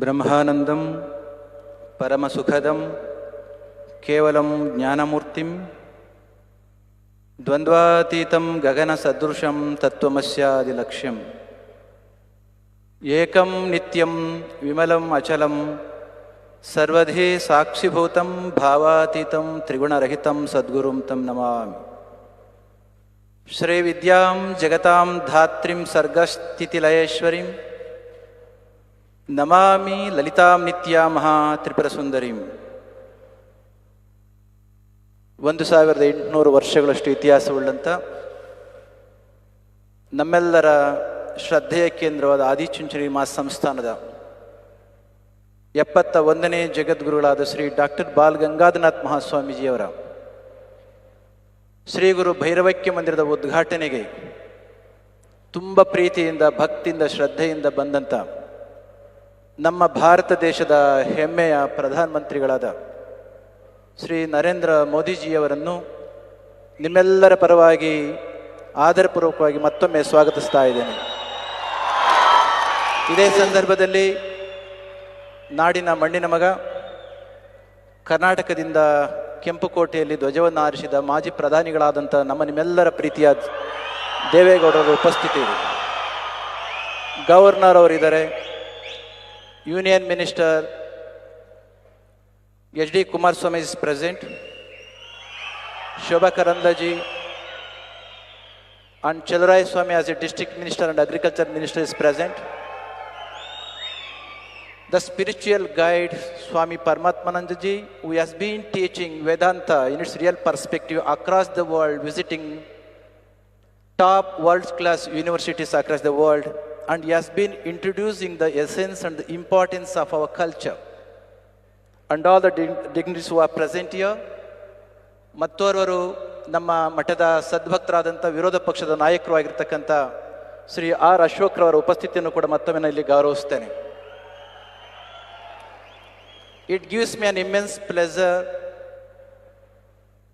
ಬ್ರಹ್ಮಾನಂದಂ ಪರಮಸುಖದಂ ಕೇವಲಂ ಜ್ಞಾನಮೂರ್ತಿಂ ದ್ವಂದ್ವಾತೀತಂ ಗಗನಸದೃಶಂ ತತ್ವಮಸ್ಯಾದಿಲಕ್ಷ್ಯಂ ಏಕಂ ನಿತ್ಯಂ ವಿಮಲಂ ಅಚಲಂ ಸರ್ವಧಿ ಸಾಕ್ಷಿಭೂತಂ ಭಾವಾತೀತಂ ತ್ರಿಗುಣರಹಿತಂ ಸದ್ಗುರುಂ ತಂ ನಮಾಮಿ. ಶ್ರೀವಿದ್ಯಾಂ ಜಗತಾಂ ಧಾತ್ರಿಂ ಸರ್ಗಸ್ಥಿತಿಲಯೇಶ್ವರಿಂ ನಮಾಮಿ ಲಲಿತಾಂ ನಿತ್ಯಾಂ ಮಹಾ ತ್ರಿಪುರಸುಂದರಿಂ. 1800 ವರ್ಷಗಳಷ್ಟು ಇತಿಹಾಸವುಳ್ಳಂಥ ನಮ್ಮೆಲ್ಲರ ಶ್ರದ್ಧೆಯ ಕೇಂದ್ರವಾದ ಆದಿಚುಂಚನಗಿರಿ ಮಹಾಸಂಸ್ಥಾನದ 71ನೇ ಜಗದ್ಗುರುಗಳಾದ ಶ್ರೀ ಡಾಕ್ಟರ್ ಬಾಲ್ ಗಂಗಾಧರನಾಥ್ ಮಹಾಸ್ವಾಮೀಜಿಯವರ ಶ್ರೀ ಗುರು ಭೈರವೈಕ್ಯ ಮಂದಿರದ ಉದ್ಘಾಟನೆಗೆ ತುಂಬ ಪ್ರೀತಿಯಿಂದ ಭಕ್ತಿಯಿಂದ ಶ್ರದ್ಧೆಯಿಂದ ಬಂದಂಥ ನಮ್ಮ ಭಾರತ ದೇಶದ ಹೆಮ್ಮೆಯ ಪ್ರಧಾನಮಂತ್ರಿಗಳಾದ ಶ್ರೀ ನರೇಂದ್ರ ಮೋದಿಜಿಯವರನ್ನು ನಿಮ್ಮೆಲ್ಲರ ಪರವಾಗಿ ಆದರಪೂರ್ವಕವಾಗಿ ಮತ್ತೊಮ್ಮೆ ಸ್ವಾಗತಿಸ್ತಾ ಇದ್ದೇನೆ. ಇದೇ ಸಂದರ್ಭದಲ್ಲಿ ನಾಡಿನ ಮಣ್ಣಿನ ಮಗ, ಕರ್ನಾಟಕದಿಂದ ಕೆಂಪುಕೋಟೆಯಲ್ಲಿ ಧ್ವಜವನ್ನು ಹಾರಿಸಿದ ಮಾಜಿ ಪ್ರಧಾನಿಗಳಾದಂಥ ನಿಮ್ಮೆಲ್ಲರ ಪ್ರೀತಿಯ ದೇವೇಗೌಡರ ಉಪಸ್ಥಿತಿ ಇದೆ. ಗವರ್ನರ್ ಅವರಿದ್ದಾರೆ, union minister H.D. Kumaraswamy is present, Shobha Karandaji and Chelurai Swami as a district minister and agriculture minister is present. The spiritual guide Swami Paramatmanandaji, who has been teaching Vedanta in its real perspective across the world, visiting top world-class universities across the world, and he has been introducing the essence and the importance of our culture. And all the dignitaries who are present here. ಮತ್ತೋರ್ವರು ನಮ್ಮ ಮಠದ ಸದ್ಭಕ್ತರಾದಂಥ ವಿರೋಧ ಪಕ್ಷದ ನಾಯಕರು ಆಗಿರ್ತಕ್ಕಂಥ Shri R. ಅಶೋಕ್ರವರ ಉಪಸ್ಥಿತಿಯನ್ನು ಕೂಡ ಮತ್ತೊಮ್ಮೆ ಇಲ್ಲಿ ಗೌರವಿಸ್ತೇನೆ. It gives me an immense pleasure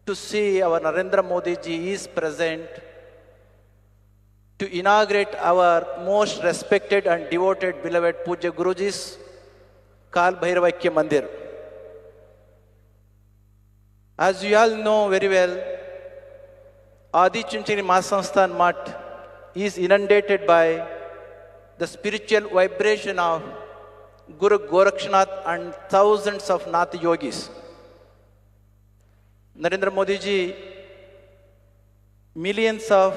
to see our Narendra Modi ji is present to inaugurate our most respected and devoted beloved Pujya Guruji's Kal Bhairavikya Mandir. As you all know very well, Adi Chunchanagiri Mahasansthan Math is inundated by the spiritual vibration of Guru Gorakshnath and thousands of Nath yogis. Narendra Modi ji, millions of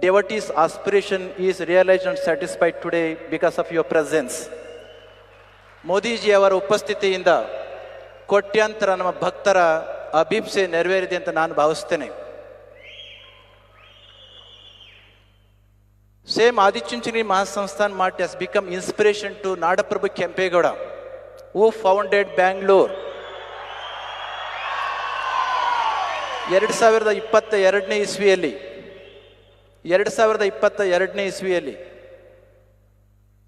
devotees' aspiration is realized and satisfied today because of your presence. Modi ji ಅವರ ಉಪಸ್ಥಿತಿಯಿಂದ ಕೋಟ್ಯಾಂತರ ನಮ್ಮ ಭಕ್ತರ ಅಭಿಪ್ಸೆ ನೆರವೇರಿದೆ ಅಂತ ನಾನು ಭಾವಿಸ್ತೇನೆ. Same Adi Chunchanagiri Mahasansthan Math has become inspiration to Nadaprabhu Kempegowda, who founded Bangalore. 2022ನೇ ಇಸ್ವಿಯಲ್ಲಿ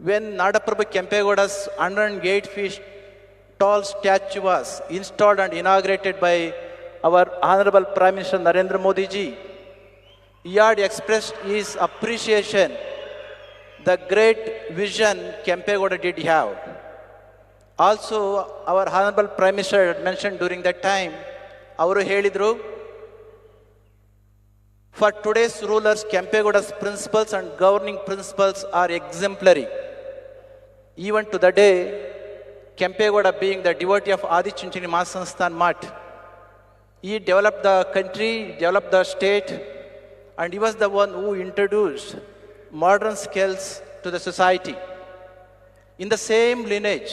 when Nadaprabhu Kempegowda's 108 feet tall statue was installed and inaugurated by our Honorable Prime Minister Narendra Modi ji, he had expressed his appreciation, the great vision Kempegowda did have. Also, our Honorable Prime Minister mentioned during that time, avaru helidru, for today's rulers, Kempegowda's principles and governing principles are exemplary. Even to the day, Kempegowda being the devotee of Adi Chunchanagiri Mahasansthan Math, he developed the country, developed the state, and he was the one who introduced modern skills to the society. In the same lineage,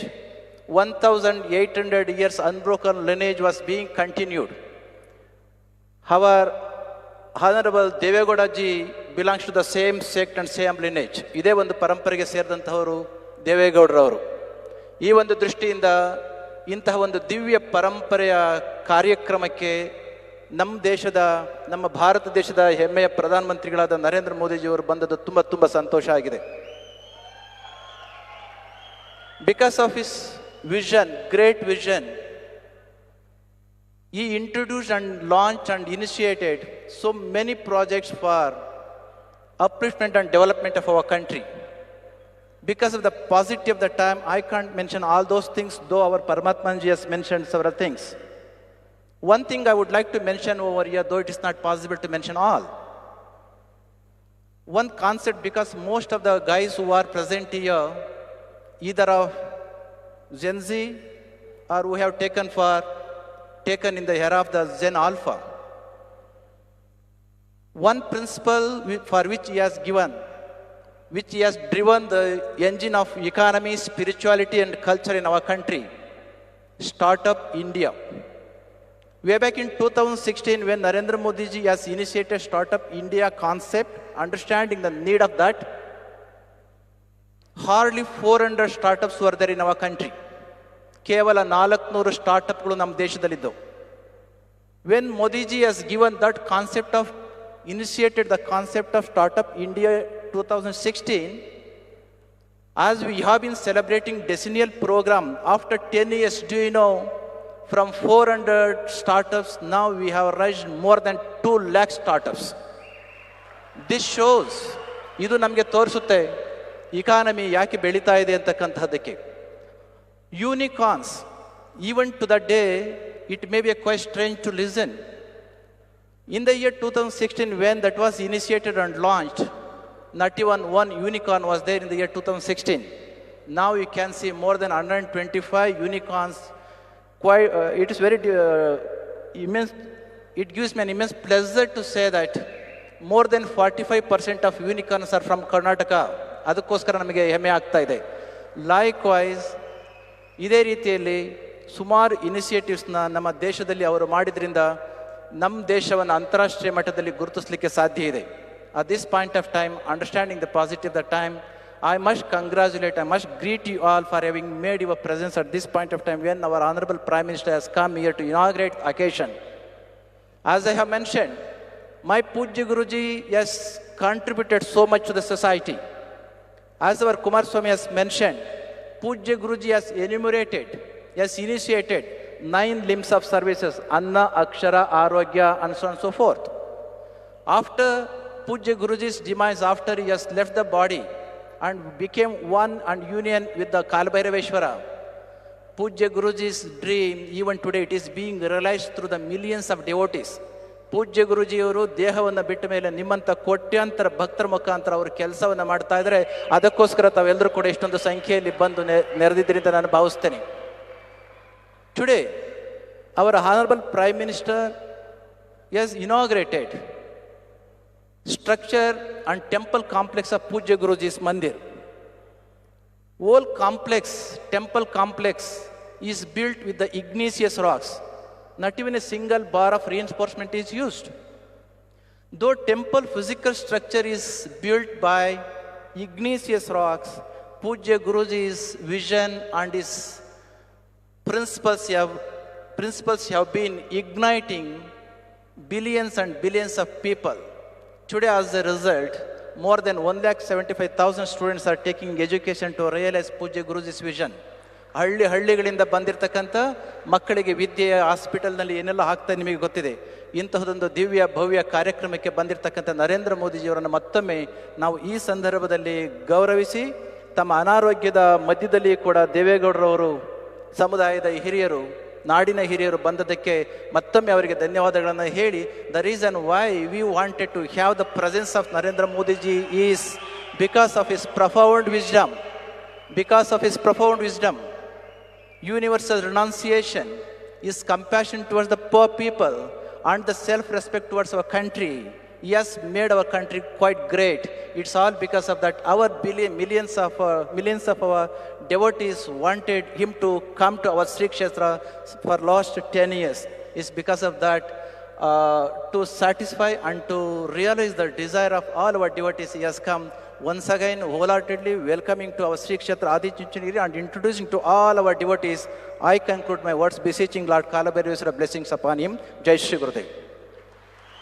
1,800 years unbroken lineage was being continued. Our Honorable Devegowda ji belongs to the same sect and same lineage. ಇದೇ ಒಂದು ಪರಂಪರೆಗೆ ಸೇರಿದಂತಹವರು ದೇವೇಗೌಡರವರು. ಈ ಒಂದು ದೃಷ್ಟಿಯಿಂದ ಇಂತಹ ಒಂದು ದಿವ್ಯ ಪರಂಪರೆಯ ಕಾರ್ಯಕ್ರಮಕ್ಕೆ ನಮ್ಮ ಭಾರತ ದೇಶದ ಹೆಮ್ಮೆಯ ಪ್ರಧಾನಮಂತ್ರಿಗಳಾದ ನರೇಂದ್ರ ಮೋದಿಜಿಯವರು ಬಂದದ್ದು ತುಂಬ ಸಂತೋಷ ಆಗಿದೆ. Because of his vision, great vision, he introduced and launched and initiated so many projects for upliftment and development of our country. Because of the paucity of the time, I can't mention all those things, though our Paramatmanji has mentioned several things. One thing I would like to mention over here, though it is not possible to mention all. One concept, because most of the guys who are present here, either of Gen Z or who have taken in the era of the Gen Alpha. One principle for which he has given, which he has driven the engine of economy, spirituality and culture in our country, Startup India. Way back in 2016, when Narendra Modi ji has initiated Startup India concept, understanding the need of that, hardly 400 startups were there in our country. ಕೇವಲ 400 ಸ್ಟಾರ್ಟ್ಅಪ್ಗಳು ನಮ್ಮ ದೇಶದಲ್ಲಿದ್ದವು. When Modi ji has given that concept of, initiated the concept of Startup India 2016, as we have been celebrating decennial program, after 10 years, do you know, from 400 startups, now we have raised more than 2 lakh startups. This shows, ಇದು ನಮಗೆ ತೋರಿಸುತ್ತೆ economy ಯಾಕೆ ಬೆಳೀತಾ ಇದೆ ಅಂತಕ್ಕಂಥದ್ದಕ್ಕೆ. Unicorns, even to the day, it may be quite strange to listen. In the year 2016, when that was initiated and launched, not even one unicorn was there in the year 2016. Now you can see more than 125 unicorns. Quite, it is very immense. It gives me an immense pleasure to say that more than 45% of unicorns are from Karnataka. ಅದಕ್ಕೋಸ್ಕರ ನಮಗೆ ಹೆಮ್ಮೆ ಆಗ್ತಾ ಇದೆ. Likewise, ಇದೇ ರೀತಿಯಲ್ಲಿ ಸುಮಾರು ಇನಿಷಿಯೇಟಿವ್ಸ್ನ ನಮ್ಮ ದೇಶದಲ್ಲಿ ಅವರು ಮಾಡಿದ್ರಿಂದ ನಮ್ಮ ದೇಶವನ್ನು ಅಂತಾರಾಷ್ಟ್ರೀಯ ಮಟ್ಟದಲ್ಲಿ ಗುರುತಿಸಲಿಕ್ಕೆ ಸಾಧ್ಯ ಇದೆ. At this point of time, understanding the positive of the time, I must congratulate, I must greet you all for having made your presence at this point of time when our Honorable Prime Minister has come here to inaugurate the occasion. As I have mentioned, my Pujya Guruji has contributed so much to the society. As our Kumar Swami has mentioned, Pujya Guruji has enumerated, has initiated 9 limbs of services, Anna, Akshara, Arogya, and so on and so forth. After Pujya Guruji's demise, after he has left the body and became one and union with the Kalbhairaveshwara, Pujya Guruji's dream, even today, it is being realized through the millions of devotees. ಪೂಜ್ಯ ಗುರುಜಿಯವರು ದೇಹವನ್ನು ಬಿಟ್ಟ ಮೇಲೆ ನಿಮ್ಮಂಥ ಕೋಟ್ಯಾಂತರ ಭಕ್ತರ ಮುಖಾಂತರ ಅವರು ಕೆಲಸವನ್ನು ಮಾಡ್ತಾ ಇದ್ದಾರೆ. ಅದಕ್ಕೋಸ್ಕರ ತಾವೆಲ್ಲರೂ ಕೂಡ ಇಷ್ಟೊಂದು ಸಂಖ್ಯೆಯಲ್ಲಿ ಬಂದು ನೆರೆದಿದ್ದೀರಿ ಅಂತ ನಾನು ಭಾವಿಸ್ತೇನೆ. ಟುಡೇ ಅವರ honourable prime minister has inaugurated structure and temple complex of Pujya Guruji's Mandir. Whole complex, temple complex, is built with the igneous rocks. Not even a single bar of reinforcement is used. Though temple physical structure is built by igneous rocks, Pujya Guruji's vision and his principles have been igniting billions and billions of people. Today, as a result, more than 1,75,000 students are taking education to realize Pujya Guruji's vision. ಹಳ್ಳಿಗಳಿಂದ ಬಂದಿರತಕ್ಕಂಥ ಮಕ್ಕಳಿಗೆ ವಿದ್ಯೆ ಹಾಸ್ಪಿಟಲ್ನಲ್ಲಿ ಏನೆಲ್ಲ ಆಗ್ತಾ ನಿಮಗೆ ಗೊತ್ತಿದೆ. ಇಂತಹದೊಂದು ದಿವ್ಯ ಭವ್ಯ ಕಾರ್ಯಕ್ರಮಕ್ಕೆ ಬಂದಿರತಕ್ಕಂಥ ನರೇಂದ್ರ ಮೋದಿಜಿಯವರನ್ನು ಮತ್ತೊಮ್ಮೆ ನಾವು ಈ ಸಂದರ್ಭದಲ್ಲಿ ಗೌರವಿಸಿ, ತಮ್ಮ ಅನಾರೋಗ್ಯದ ಮಧ್ಯದಲ್ಲಿ ಕೂಡ ದೇವೇಗೌಡರವರು ಸಮುದಾಯದ ಹಿರಿಯರು, ನಾಡಿನ ಹಿರಿಯರು ಬಂದದಕ್ಕೆ ಮತ್ತೊಮ್ಮೆ ಅವರಿಗೆ ಧನ್ಯವಾದಗಳನ್ನು ಹೇಳಿ, the reason why we wanted to have the presence of Narendra Modiji is because of his profound wisdom. Because of his profound wisdom, universal renunciation, his compassion towards the poor people, and the self-respect towards our country, he has made our country quite great. It's all because of that. Our millions of our devotees wanted him to come to our Sri Kshetra for last 10 years. It's because of that, to satisfy and to realize the desire of all our devotees, he has come once again wholeheartedly welcoming to our Sri Kshetra Adi Chunchanagiri and introducing to all our devotees. I conclude my words beseeching Lord Kalabhairaveswara blessings upon him. Jai Shri Gurudev.